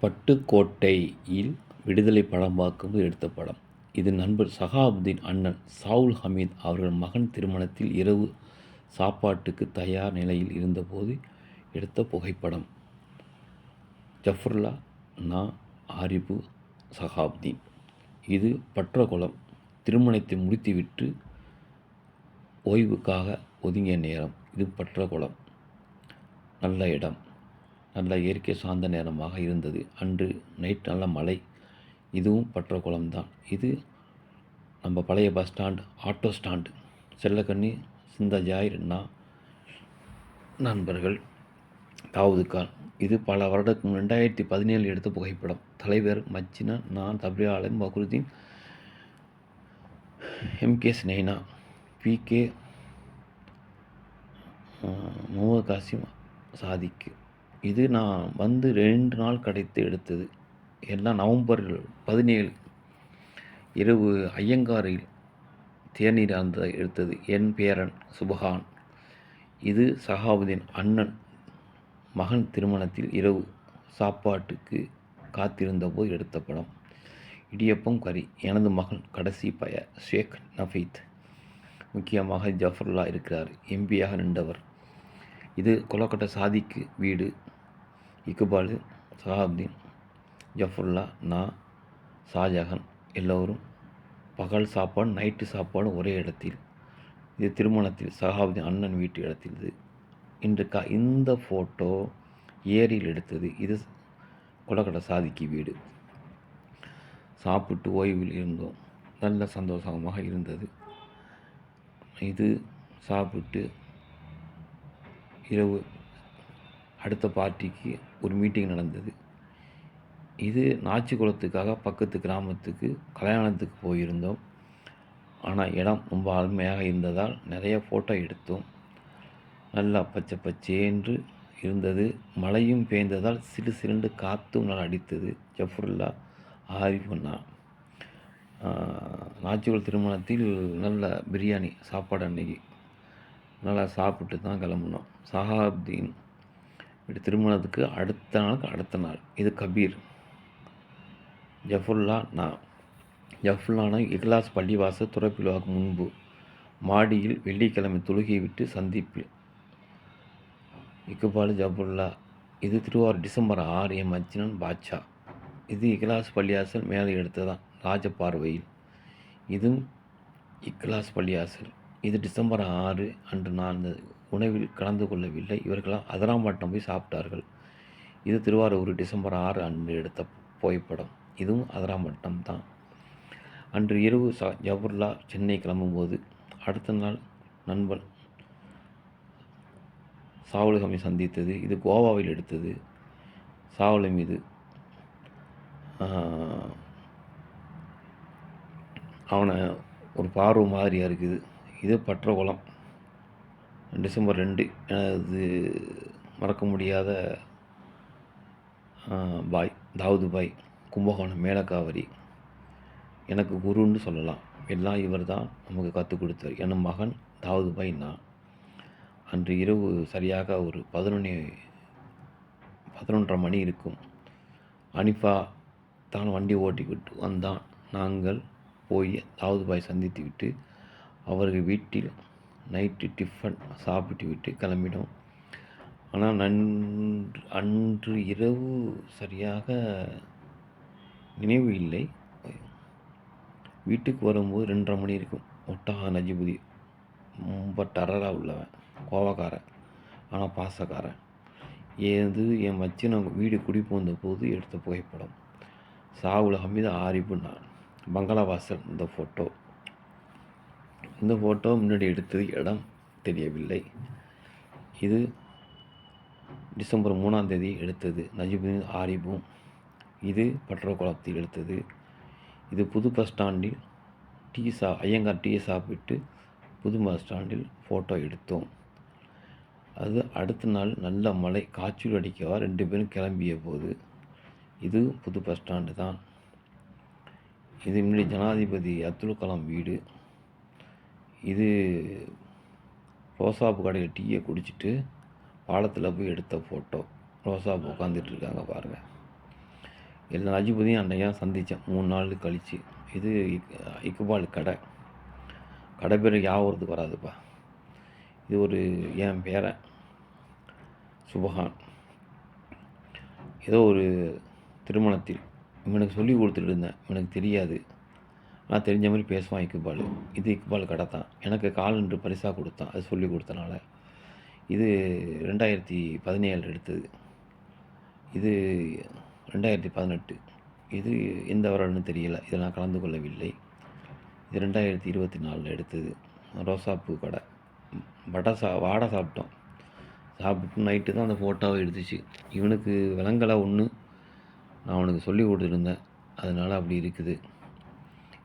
பட்டுக்கோட்டையில் விடுதலை படம் பார்க்கும்போது எடுத்த படம். இது நண்பர் சகாபுதீன் அண்ணன் சாவுல் ஹமீத் அவர்கள் மகன் திருமணத்தில் இரவு சாப்பாட்டுக்கு தயார் நிலையில் இருந்தபோது எடுத்த புகைப்படம். ஜஃபருல்லா, நா. ஆரிபு, சகாபுதீன். இது பற்றகுளம். திருமணத்தை முடித்துவிட்டு ஓய்வுக்காக ஒதுங்கிய நேரம். இது பற்றகுளம். நல்ல இடம், நல்ல இயற்கை சார்ந்த நேரமாக இருந்தது. அன்று நைட் நல்ல மழை. இதுவும் பற்றகுளம்தான். இது நம்ம பழைய பஸ் ஸ்டாண்ட், ஆட்டோ ஸ்டாண்டு. செல்லக்கண்ணி, சிந்தஜாயிர், நண்பர்கள், தாவூது கான். இது பல வருடத்துக்கு 2017 எடுத்த புகைப்படம். தலைவர் மச்சினா, நான், தபிரியாலன், பக்ருதீன், MK ஸ்னேனா, PK, முகமது காசிம், சாதிக். இது நான் வந்து 2 நாள் கழித்து எடுத்தது. எல்லாம் நவம்பர் 17 இரவு ஐயங்காரில் தேநீர் அந்த எடுத்தது. என் பேரன் சுபஹான். இது சகாபுதீன் அண்ணன் மகன் திருமணத்தில் இரவு சாப்பாட்டுக்கு காத்திருந்தபோது எடுத்த படம். இடியப்பம் கறி. எனது மகன் கடைசி பய ஷேக் நஃபீத். முக்கியமாக ஜஃபருல்லா இருக்கிறார், எம்பியாக நின்றவர். இது கொலக்கட்டை சாதிக்கு வீடு. இக்பால், சகாபுதீன், ஜஃபருல்லா, நா. ஷாஜஹான் எல்லோரும் பகல் சாப்பாடு நைட்டு சாப்பாடு ஒரே இடத்தில். இது திருமணத்தில் சகாபுதீன் அண்ணன் வீட்டு இடத்தில். இது இன்று இந்த ஃபோட்டோ ஏரியில் எடுத்தது. இது கொலக்கட்டை சாதிக்கு வீடு. சாப்பிட்டு ஓய்வில் இருந்தோம். நல்ல சந்தோஷமாக இருந்தது. இது சாப்பிட்டு இரவு அடுத்த பார்ட்டிக்கு ஒரு மீட்டிங் நடந்தது. இது நாச்சிக்குளத்துக்காக பக்கத்து கிராமத்துக்கு கல்யாணத்துக்கு போயிருந்தோம். ஆனால் இடம் ரொம்ப அருமையாக இருந்ததால் நிறைய ஃபோட்டோ எடுத்தோம். நல்லா பச்சை பச்சேன்று இருந்தது. மழையும் பெய்ந்ததால் சிறு சிறுண்டு காற்றும் நல்லா அடித்தது. ஜஃபருல்லா, ஆரிஃபுன்னா. நாச்சிக்குளம் திருமணத்தில் நல்ல பிரியாணி சாப்பாடு அன்னைக்கு நல்லா சாப்பிட்டு தான் கிளம்புனோம். சகாபுதீன் வீட்டு திருமணத்துக்கு அடுத்த நாள். இது கபீர். ஜஃபருல்லா, ஜஃபருல்லானா இக்லாஸ் பள்ளிவாசல் துறப்பிலுவாக்கு முன்பு மாடியில் வெள்ளிக்கிழமை தொழுகை விட்டு சந்திப்பில். இக்பால், ஜஃபருல்லா. இது திருவாரூர் டிசம்பர் 6 என் மச்சினன் பாட்ஷா. இது இக்லாஸ் பள்ளியாசல் மேலே எடுத்ததான் ராஜபார்வையில். இதுவும் இக்லாஸ் பள்ளியாசல். இது டிசம்பர் 6 அன்று நான் உணவில் கலந்து கொள்ளவில்லை. இவர்களாம் அதிராம்பட்டினம் போய் சாப்பிட்டார்கள். இது திருவாரூர் டிசம்பர் 6 அன்று எடுத்த புகைப்படம். இதுவும் அதிராம்பட்டினம் தான். அன்று இரவு ஜஃபருல்லா சென்னை கிளம்பும்போது அடுத்த நாள் நண்பன் சாவுல் ஹமீத் சந்தித்தது. இது கோவாவில் எடுத்தது. சாவுல் மீது அவனை ஒரு பார்வை மாதிரியாக இருக்குது. இது பற்றகுளம் டிசம்பர் 2. எனது மறக்க முடியாத பாய் தாவூது பாய், கும்பகோணம் மேலக்காவரி. எனக்கு குருன்னு சொல்லலாம். எல்லாம் இவர் தான் நமக்கு கற்றுக் கொடுத்தார். என் மகன் தாவூது பாய். நான் அன்று இரவு சரியாக ஒரு 11:30 மணி இருக்கும். அனிஃபா தான் வண்டி ஓட்டிக்கிட்டு வந்தான். நாங்கள் போய் தாவூது பாய் சந்தித்து விட்டு அவர்கள் வீட்டில் நைட்டு டிஃபன் சாப்பிட்டு விட்டு கிளம்பினோம். ஆனால் அன்று இரவு சரியாக நினைவு இல்லை. வீட்டுக்கு வரும்போது 2:30 மணி இருக்கும். ஒட்டகா நஜிபுதி ரொம்ப டரராக உள்ளவன், கோவக்காரன், ஆனால் பாசக்காரன். என் மச்சின வீடு குடி போந்த போது எடுத்த புகைப்படம். சாவுல் ஹமீத், ஆரிபு, நான். பங்களாவாசல். இந்த ஃபோட்டோ முன்னாடி எடுத்தது. இடம் தெரியவில்லை. இது டிசம்பர் 3 எடுத்தது. நஜிபுதீன், ஆரிபும். இது பற்றகுளத்தில் எடுத்தது. இது புது பஸ் ஸ்டாண்டில் ஐயங்கார் டீ சாப்பிட்டு புது பஸ் ஸ்டாண்டில் ஃபோட்டோ எடுத்தோம். அது அடுத்த நாள் நல்ல மழை, காய்ச்சல் அடிக்கவா 2 பேரும் கிளம்பிய போது. இது புது பஸ் ஸ்டாண்டு தான். இது முன்னாடி ஜனாதிபதி அப்துல் கலாம் வீடு. இது ரோசாப்பு கடையில் டீயை குடிச்சிட்டு பாலத்தில் போய் எடுத்த ஃபோட்டோ. ரோசாப்பு உட்காந்துட்டு இருக்காங்க பாருங்கள். எல்லா நஜிபுதீன் அன்னையா சந்தித்தேன் 3 நாள் கழித்து. இது இக்பால் கடை. கடை பேர் ஞாபகத்துக்கு வராதுப்பா. இது ஒரு என் பேரன் சுபஹான். ஏதோ ஒரு திருமணத்தில் இவனுக்கு சொல்லி கொடுத்துட்டு இருந்தேன். இவனுக்கு தெரியாது. ஆனால் தெரிஞ்ச மாதிரி பேசுவான் இக்பால். இது இக்பால் கடை தான். எனக்கு காலண்டு பரிசாக கொடுத்தான். அது சொல்லி கொடுத்தனால. இது 2017 எடுத்தது. இது 2018. இது எந்த வருடம்னு தெரியல. இதில் நான் கலந்து கொள்ளவில்லை. இது 2024 எடுத்தது. ரோசாப்பூ கடை. வாடை சாப்பிட்டோம். சாப்பிட்டு நைட்டு தான் அந்த ஃபோட்டோவை எடுத்துச்சு. இவனுக்கு விலங்கலை ஒன்று நான் அவனுக்கு சொல்லி கொடுத்துருந்தேன். அதனால் அப்படி இருக்குது.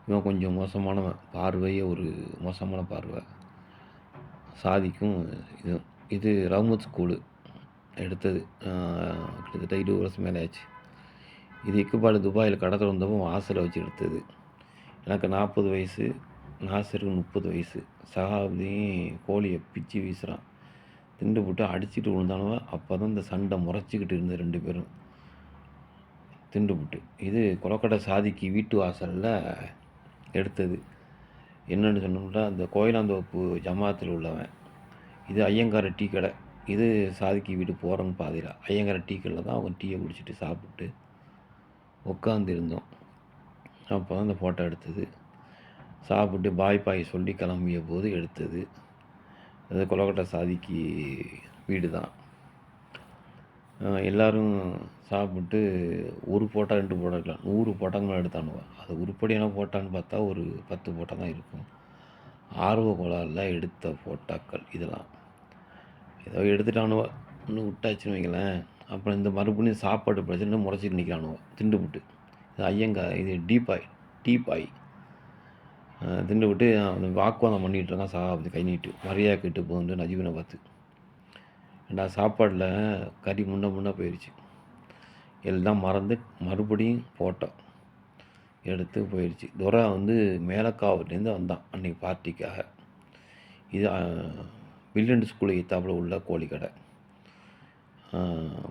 இவன் கொஞ்சம் மோசமானவன். பார்வையே ஒரு மோசமான பார்வை. சாதிக்கும் இது. இது ரவுமத் ஸ்கூலு எடுத்தது. கிட்டத்தட்ட 20 வருஷம் மேலே ஆச்சு. இது இக்பால் துபாயில் கடை திறந்தப்போ வாசலை வச்சு எடுத்தது. எனக்கு 40 வயசு, நாசருக்கு 30 வயசு. சகாப்தியும் கோழியை பிச்சு வீசுகிறான். திண்டு போட்டு அடிச்சுட்டு விழுந்தானவ. அப்போ தான் இந்த சண்டை முறைச்சிக்கிட்டு இருந்த 2 பேரும் திண்டு போட்டு. இது கொலக்கடை சாதிக்கு வீட்டு வாசலில் எடுத்தது. என்னென்னு சொன்னோம்னா அந்த கோயிலாந்தோப்பு ஜமாத்தில் உள்ளவன். இது ஐயங்கார டீ கடை. இது சாதிக்கு வீட்டு போகிறோன்னு பாதியில் ஐயங்கார டீ கடையில் தான் அவன் டீயை குடிச்சிட்டு சாப்பிட்டு உட்காந்து இருந்தோம். அப்போ தான் அந்த ஃபோட்டோ எடுத்தது. சாப்பிட்டு பாய் சொல்லி கிளம்பிய போது எடுத்தது. அது கொலக்கட்டை சாதிக்கு வீடு தான். எல்லோரும் சாப்பிட்டு ஒரு ஃபோட்டோ 2 ஃபோட்டோ இல்லை 100 ஃபோட்டோங்களும் எடுத்தானுவேன். அது உருப்படியான ஃபோட்டோன்னு பார்த்தா ஒரு 10 ஃபோட்டோ தான் இருக்கும். ஆர்வ கோளாறில் எடுத்த ஃபோட்டோக்கள் இதெல்லாம். ஏதோ எடுத்துட்டானுவ இன்னும் விட்டாச்சுன்னு வைங்களேன். அப்புறம் இந்த மறுபடியும் சாப்பாடு பிரச்சனை முறைச்சிட்டு நிற்கிறானுவ திண்டு விட்டு. இது டீப்பாய் திண்டு விட்டு அந்த வாக்குவாதம் பண்ணிகிட்டு இருக்கான். சாப்பிட்டு கை நீட்டு மரியாதை கேட்டு போகுது நஜீபினை பார்த்து. ஏண்டா சாப்பாடில் கறி முன்ன போயிடுச்சு. எல்லாம் மறந்து மறுபடியும் ஃபோட்டோ எடுத்து போயிடுச்சு. துரை மேலக்காவிலேருந்து வந்தான் அன்றைக்கி பார்ட்டிக்காக. இது வில்லியன் ஸ்கூல் எத்தாப்பில் உள்ள கோழிக்கடை.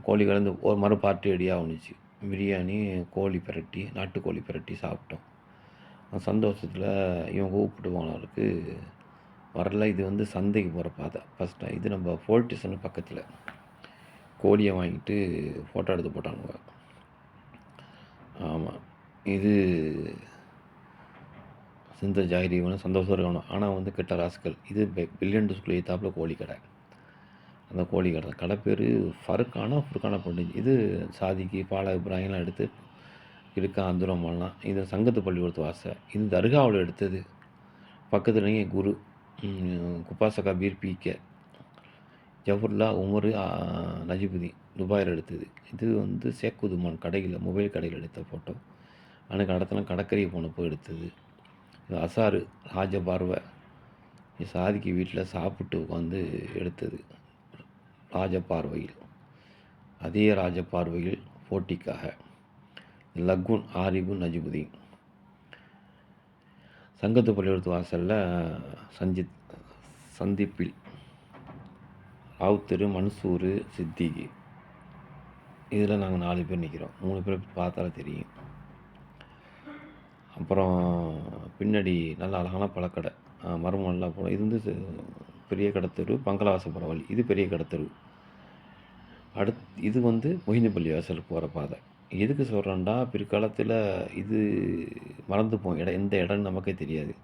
கோழிக்கடை இந்த ஒரு மறு பார்ட்டி ரெடியாக வந்துச்சு. பிரியாணி, கோழி பிரட்டி, நாட்டுக்கோழி பிரட்டி சாப்பிட்டோம். சந்தோஷத்தில் இவன் கூப்பிட்டு போனவருக்கு வரல. இது சந்தைக்கு போகிற பாதை ஃபஸ்ட் டைம். இது நம்ம போலீஸ் ஸ்டேஷன் பக்கத்தில். கோழியை வாங்கிட்டு ஃபோட்டோ எடுத்து போட்டானுங்க. ஆமாம், இது சிந்த ஜாகிரீவனும் சந்தோஷம் இருக்கணும். ஆனால் கெட்ட ராஸ்கல். இது பில்லியன் ஸ்கூல் எத்தாப்பில் கோழிக்கடை. அந்த கோழிக்கடை கடை பேர் ஃபுர்கானா பண்ணிச்சு. இது சாதிக்கு பால இப்ராஹிம்லாம் எடுத்து இருக்கா அந்துரமாலாம். இது சங்கத்து பள்ளிக்கூடத்து வாசை. இது தர்காவில் எடுத்தது. பக்கத்துலேயே குரு குப்பாசகா beer PK Zafarullah Umar Najibuddin துபாயில் எடுத்தது. இது சேக்குதுமான் கடையில் மொபைல் கடையில் எடுத்த ஃபோட்டோ. அன்றைக்கு இடத்துல கடற்கரை போனப்போ எடுத்தது. இது அசாரு ராஜபார்வை சாதிக்கு வீட்டில் சாப்பிட்டு உட்காந்து எடுத்தது. ராஜபார்வையில் அதே ராஜபார்வையில் போட்டிக்காக லக்குன் ஆரிபு நஜிபுதீன். சங்கத்து பள்ளிக்கூடத்து வாசலில் சந்திப்பில் ராவுத்தரு, மன்சூர், சித்திகி. இதில் நாங்கள் 4 பேர் நிற்கிறோம். 3 பேர் பார்த்தாலே தெரியும். அப்புறம் பின்னாடி நல்ல அழகான பழக்கடை மரமெல்லாம் போகிறோம். இது பெரிய கடத்தெரு, பங்களாவாச வழி. இது பெரிய கடத்தெரு. இது மொஹிந்திப்பள்ளி வாசலுக்கு போகிற பாதை. எதுக்கு சொல்கிறேன்டா, பிற்காலத்தில் இது மறந்து போகும். எந்த இடம்னு நமக்கே தெரியாது.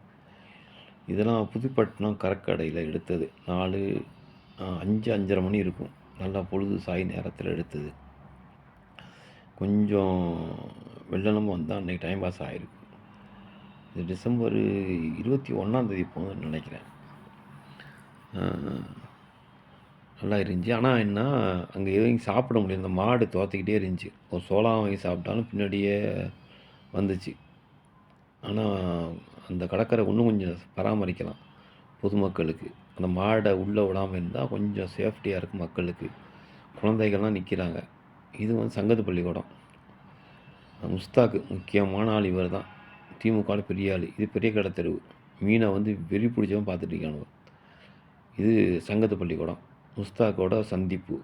இதெல்லாம் புதுப்பட்டினம் கடற்கடையில் எடுத்தது. 5:30 மணி இருக்கும். நல்லா பொழுது சாய் நேரத்தில் எடுத்தது. கொஞ்சம் வெள்ளனமும் வந்தால் அன்றைக்கி டைம் பாஸ் ஆகிருக்கு. இது டிசம்பர் 21 போகுதுன்னு நினைக்கிறேன். நல்லா இருந்துச்சு. ஆனால் என்ன அங்கே எதுவும் சாப்பிட முடியல. இந்த மாடு தோற்றிக்கிட்டே இருந்துச்சு. ஒரு சோளம் வாங்கி சாப்பிட்டாலும் பின்னாடியே வந்துச்சு. ஆனால் அந்த கடற்கரை இன்னும் கொஞ்சம் பராமரிக்கலாம் பொதுமக்களுக்கு. அந்த மாடை உள்ளே விடாமல் இருந்தால் கொஞ்சம் சேஃப்டியாக இருக்கும் மக்களுக்கு. குழந்தைகள்லாம் நிற்கிறாங்க. இது சங்கத்து பள்ளிக்கூடம். முஸ்தாக்கு முக்கியமான ஆள் இவர் தான். திமுக பெரிய ஆள். இது பெரிய கடை தெருவு. மீனை வெறி பிடிச்சவன் பார்த்துட்டு இருக்கானுவ. இது சங்கத்து பள்ளிக்கூடம். முஸ்தாக்கோட சந்திப்பு.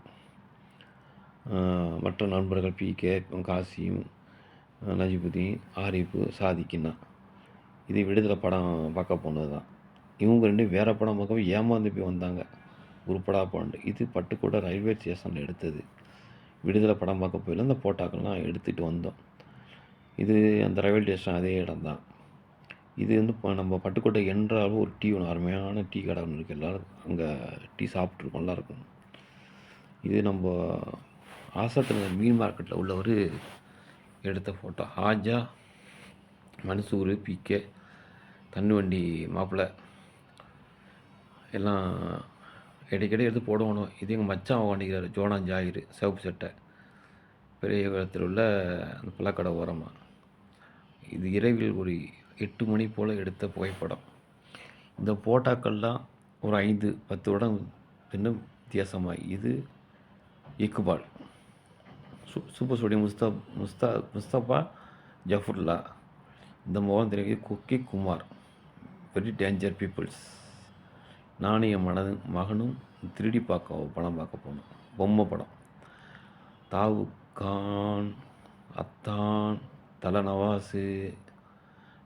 மற்ற நண்பர்கள் பிகே, காசிம், நஜிபுதீன், ஆரிஃபு, சாதிக்கின்னா. இது விடுதலை படம் பார்க்க போனது தான். இவங்க 2 வேறு படம் பார்க்கவே ஏமாந்து போய் வந்தாங்க. உருப்படா படம்ன்ட்டு. இது பட்டுக்கோட்டை ரயில்வே ஸ்டேஷனில் எடுத்தது. விடுதலை படம் பார்க்க போயில அந்த ஃபோட்டோக்கெல்லாம் எடுத்துகிட்டு வந்தோம். இது அந்த ரயில்வே ஸ்டேஷன் அதே இடம் தான். இது வந்து இப்போ நம்ம பட்டுக்கோட்டை என்றாலும் ஒரு டீ ஒன்று அருமையான டீ கடை ஒன்று இருக்குது. எல்லோரும் அங்கே டீ சாப்பிட்ருக்கோம், நல்லாயிருக்கும். இது நம்ம ஆசத்தில் மீன் மார்க்கெட்டில் உள்ளவர் எடுத்த ஃபோட்டோ. ஹாஜா, மன்சூர், பிகே, தண்ணுவண்டி மாப்பிள்ளை எல்லாம் இடைக்கிடையே எடுத்து போடணும். இது எங்கள் மச்சான் வாண்டிக்கிறார், ஜோனா ஜாகிர், சிவப்பு சட்டை, பெரிய இடத்தில் உள்ள அந்த பழக்கடை ஓரமாக. இது இரவில் ஒரு 8 மணி போல் எடுத்த புகைப்படம். இந்த போட்டோக்கள்லாம் ஒரு 5-10 வருடம் இன்னும் வித்தியாசமாக. இது இக்பால், சூப்பர் ஸ்டூடியோ முஸ்தபா ஜஃபுல்லா. இந்த முகம் தெரியும் Kukki Kumar, very danger peoples. நானும் என் மகனும் 3D படம் பார்க்க போனோம், பொம்மை படம். தாவு கான், அத்தான், தல நவாஸு,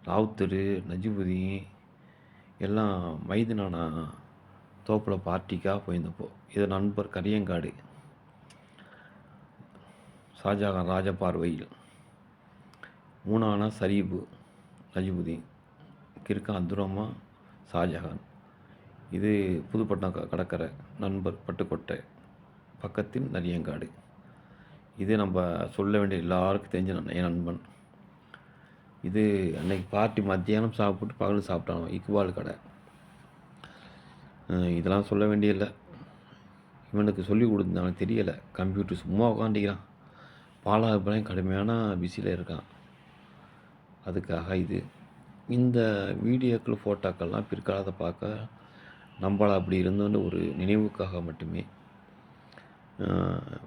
ராவுத்தரு, நஜிபுதீன் எல்லாம் மைதுனானா தோப்பில் பார்ட்டிக்காக போயிருந்தப்போ. இது நண்பர் கரியங்காடு, ஷாஜகான் ராஜபார்வையில், மூணானா சரீபு, நஜிபுதீன், கிறுக்கான் அப்துரம்மா, ஷாஜகான். இது புதுப்பட்டினம் கடற்கரை, நண்பர் பட்டுக்கோட்டை பக்கத்தில் நரியங்காடு. இது நம்ம சொல்ல வேண்டிய எல்லாருக்கும் தெரிஞ்ச என் நண்பன். இது அன்னைக்கு பார்ட்டி மத்தியானம் சாப்பிட்டு பகல் சாப்பிட்டானோ, இக்பால் கடை. இதெல்லாம் சொல்ல வேண்டியதில்லை. இவனுக்கு சொல்லி கொடுத்தானு தெரியலை, கம்ப்யூட்டர் சும்மா உட்காண்டிக்கிறான். பாலாபிராயம் கடுமையான பிஸியில் இருக்கான். அதுக்காக இந்த வீடியோக்கள் ஃபோட்டோக்கள்லாம் பிற்காலத்தை பார்க்க நம்மள அப்படி இருந்தோன்னு ஒரு நினைவுக்காக மட்டுமே.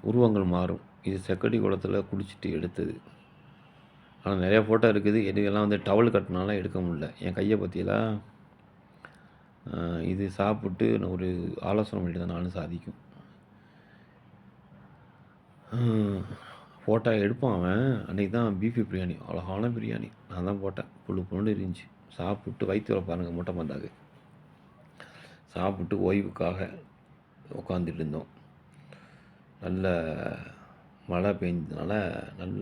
உருவங்கள் மாறும். இது செக்கடி குளத்தில் குளிச்சுட்டு எடுத்தது. ஆனால் நிறையா ஃபோட்டோ இருக்குது. எதுக்கெல்லாம் வந்து டவல் கட்டினாலாம் எடுக்க முடியல. என் கையை பற்றியெல்லாம் இது சாப்பிட்டு ஒரு ஆலோசனை பண்ணிட்டு தான் நானும் சாதிக்கும். ஃபோட்டோ எடுப்பான் அவன். அன்றைக்கி தான் பீஃபி பிரியாணி, அழகான பிரியாணி நான் தான் போட்டேன். புல்லு இருந்துச்சு. சாப்பிட்டு வயிற்று பாருங்கள், மூட்டை மந்தாக்கு. சாப்பிட்டு ஓய்வுக்காக உட்காந்துட்டு இருந்தோம். நல்ல மழை பெஞ்சதுனால நல்ல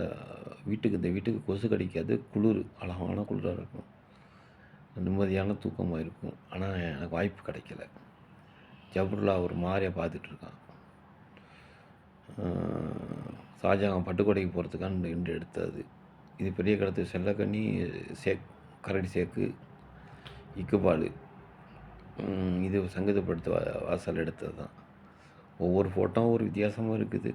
இந்த வீட்டுக்கு கொசு கடிக்காது, குளிர், அழகான குளிராக இருக்கும், நிம்மதியான தூக்கமாக இருக்கும். ஆனால் எனக்கு வாய்ப்பு கிடைக்கல. ஜபுல்லா ஒரு மாதிரியாக பார்த்துட்ருக்கான். ஷாஜகான் பட்டுக்கோட்டைக்கு போகிறதுக்கான இன்று எடுத்தது. இது பெரிய கடத்து செல்லக்கண்ணி, கரடி சேக்கு, இக்குபால். இது சங்கீதப்படுத்த வாசல் எடுத்தது தான். ஒவ்வொரு ஃபோட்டோவும் ஒரு வித்தியாசமாக இருக்குது.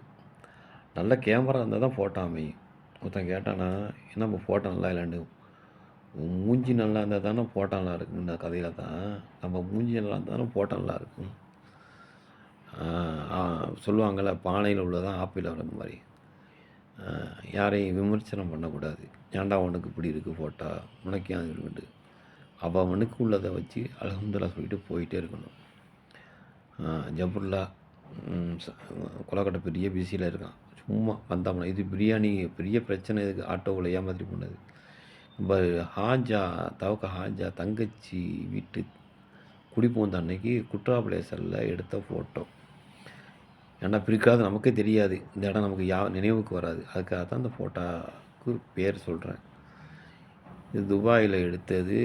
நல்ல கேமரா இருந்தால் தான் ஃபோட்டோ அமையும். ஒருத்தன் கேட்டானா என்ன நம்ம ஃபோட்டோ நல்லா இல்லைன்னு. மூஞ்சி நல்லா இருந்தால் தானே ஃபோட்டோ நல்லா இருக்குங்கிற கதையில் தான் நம்ம மூஞ்சி நல்லா இருந்தால் தானே ஃபோட்டோ நல்லா இருக்கும். சொல்லுவாங்கள்ல, பானையில் உள்ளதான் ஆப்பிள் வர மாதிரி. யாரையும் விமர்சனம் பண்ணக்கூடாது. ஏன்டா உனக்கு இப்படி இருக்குது ஃபோட்டோ, உனக்கு ஏன் இருக்குன்ட்டு. அவனுக்கு உள்ளதை வச்சு அல்ஹம்துலில்லாஹ் சொல்லிட்டு போயிட்டே இருக்கணும். ஜபுல்லா கொலக்கட்டை பெரிய பிஸியில் இருக்கான். சும்மா வந்தாமல் இது பிரியாணி பெரிய பிரச்சனை. இதுக்கு ஆட்டோவில் ஏமாத்திரி போனது. நம்ம ஹாஜா தங்கச்சி வீட்டு குடிபோந்த அன்னைக்கு குற்றாபிளேசரில் எடுத்த ஃபோட்டோ. ஏன்னா பிரிக்காது நமக்கே தெரியாது, இந்த இடம் நமக்கு நினைவுக்கு வராது. அதுக்காக தான் அந்த ஃபோட்டோவுக்கு பேர் சொல்கிறேன். இது துபாயில் எடுத்தது.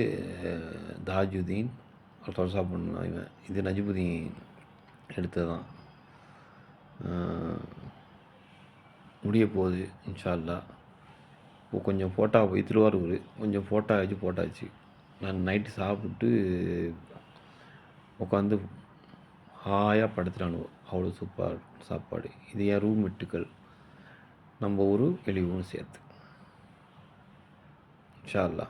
தாஜுதீன் தொல்சா பண்ண இவன். இது நஜிபுதீன் எடுத்தது தான். முடிய போகுது இன்ஷா அல்லாஹ். இப்போ கொஞ்சம் ஃபோட்டோ போய் திருவாரூர் கொஞ்சம் ஃபோட்டோ போட்டாச்சு. நான் நைட்டு சாப்பிட்டு உட்காந்து ஹாயாக படுத்துட்டானு. அவ்வளோ சூப்பர் சாப்பாடு. இது என் ரூம் மெட்டுக்கள், நம்ம ஊர் எளிவும் சேர்த்து இன்ஷா அல்லாஹ்.